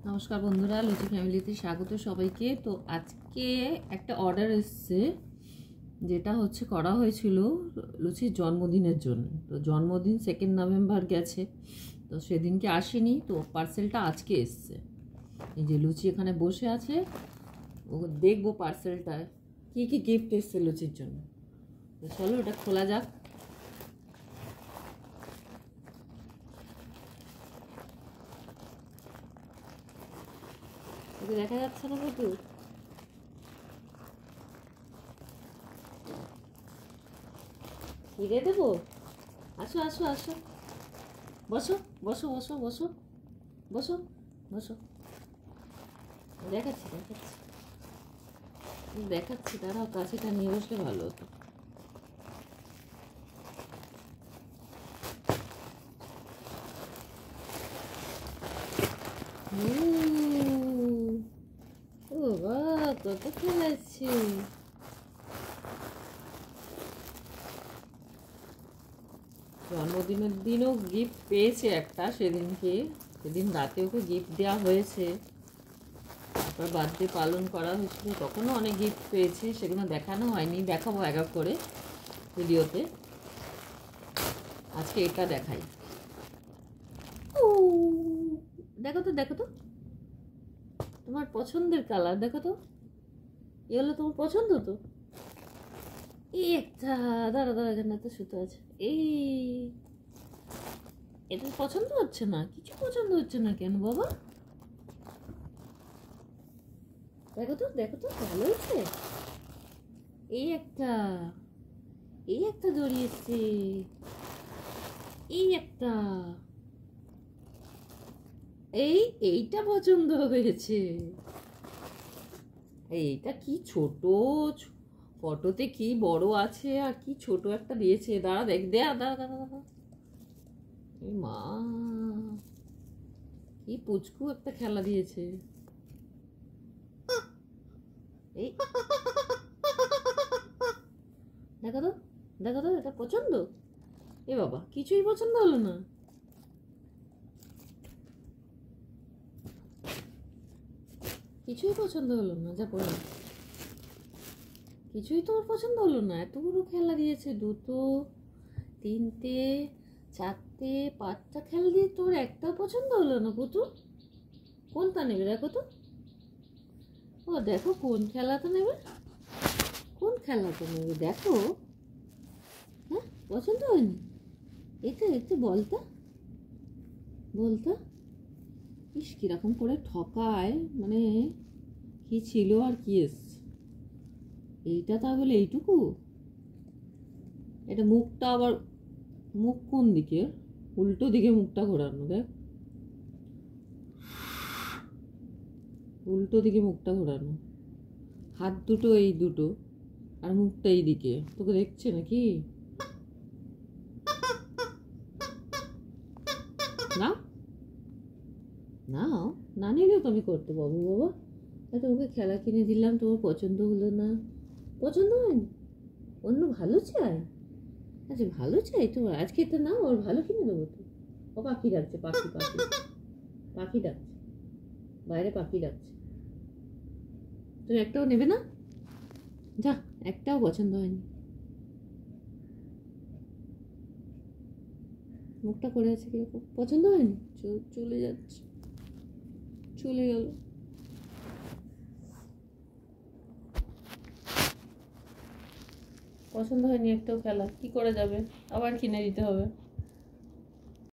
নমস্কার বন্ধুরা, লুচি ফ্যামিলিতে স্বাগত সবাইকে। তো আজকে একটা অর্ডার এসছে, যেটা হচ্ছে করা হয়েছিল লুচির জন্মদিনের জন্য। তো জন্মদিন 2 নভেম্বর গেছে, তো সেদিনকে আসেনি, তো পার্সেলটা আজকে এসছে। এই যে লুচি এখানে বসে আছে, ও দেখবো পার্সেলটায় কী কী গিফট এসছে লুচির জন্য। তো চলো ওটা খোলা যাক। ওকে দেখা যাচ্ছে না কত? ফিরে দেবো? আসো আসো আসো, বসো বসো বসো বসো বসো বসো। দেখাচ্ছি দেখাচ্ছি দেখাচ্ছি, দাঁড়াও, কাছেটা নিয়ে বসলে ভালো হতো। ও বাহ, কত খেলাচ্ছি! জন্মদিনের দিনও গিফট পেয়েছে একটা, সেদিন রাতে ওকে গিফট দেওয়া হয়েছে। তারপর বার্থডে পালন করা হয়েছিল, তখনও অনেক গিফট পেয়েছে, সেগুলো দেখানো হয়নি, দেখাবো এক এক করে ভিডিওতে। আজকে এটা দেখাই। দেখো তো দেখো তো, তোমার পছন্দের কালার দেখো তো, এ হলো তোমার পছন্দ তো। এই একটা, দাঁড়া দাঁড়া, এখানে একটা সুতো আছে। এটা পছন্দ হচ্ছে না? কিছু পছন্দ হচ্ছে না কেন বাবা? দেখো তো দেখো তো, ভালো হয়েছে। এই একটা দড়ি এসছে, এই একটা, এইটা পছন্দ হয়েছে। এইটা কি ছোট, ফটোতে কি বড় আছে, আর কি ছোট একটা দিয়েছে। দাঁড়া দেখ, দাঁড়া দাঁড়া দাঁড়া দাঁড়া, এই মা, কি পুচকু একটা খেলা দিয়েছে। এই দেখো তো দেখো তো, এটা পছন্দ? এ বাবা, কিছুই পছন্দ হলো না। কিছুই পছন্দ হলো না, যা পড়ে, কিছুই তোমার পছন্দ হলো না? এতগুলো খেলা দিয়েছে, 2, 3, 4, 5টা খেলা দিয়ে তোর একটাও পছন্দ হলো না পুতুল? কোনটা নেবে দেখো তো? ও দেখো, কোন খেলাটা নেবে, কোন খেলাটা নেবে দেখো। হ্যাঁ, পছন্দ হয়নি? এটা একটু বলতা বলতা, ইস কিরকম করে ঠকায়, মানে কি ছিল আর কি এসছে। এইটা তাহলে এইটুকু? এটা মুখটা আবার, মুখ কোন দিকে, উল্টো দিকে মুখটা ঘোরানো, দেখ, উল্টো দিকে মুখটা ঘোরানো, হাত দুটো এই দুটো, আর মুখটা এই দিকে। তোকে দেখছে নাকি? না না, না নিলেও তো আমি করতে পারবো বাবা। তোমাকে খেলা কিনে দিলাম, তোমার পছন্দ হলো না, পছন্দ হয়নি, অন্য ভালো চাই। আচ্ছা ভালো চাই তোমার, আজকে তো না, ওর ভালো কিনে দেবো তো। ও পাখি ডাকছে, পাখি পাখি পাখি ডাকছে, বাইরে পাখি ডাকছে। তুমি একটাও নেবে না? যা, একটাও পছন্দ হয়নি। মুখটা করে আছে কিরকম, পছন্দ হয়নি, চলে যাচ্ছে, চলে গেল। পছন্দ হয়নি একটাও খেলা, কি করে যাবে, আবার কিনে দিতে হবে।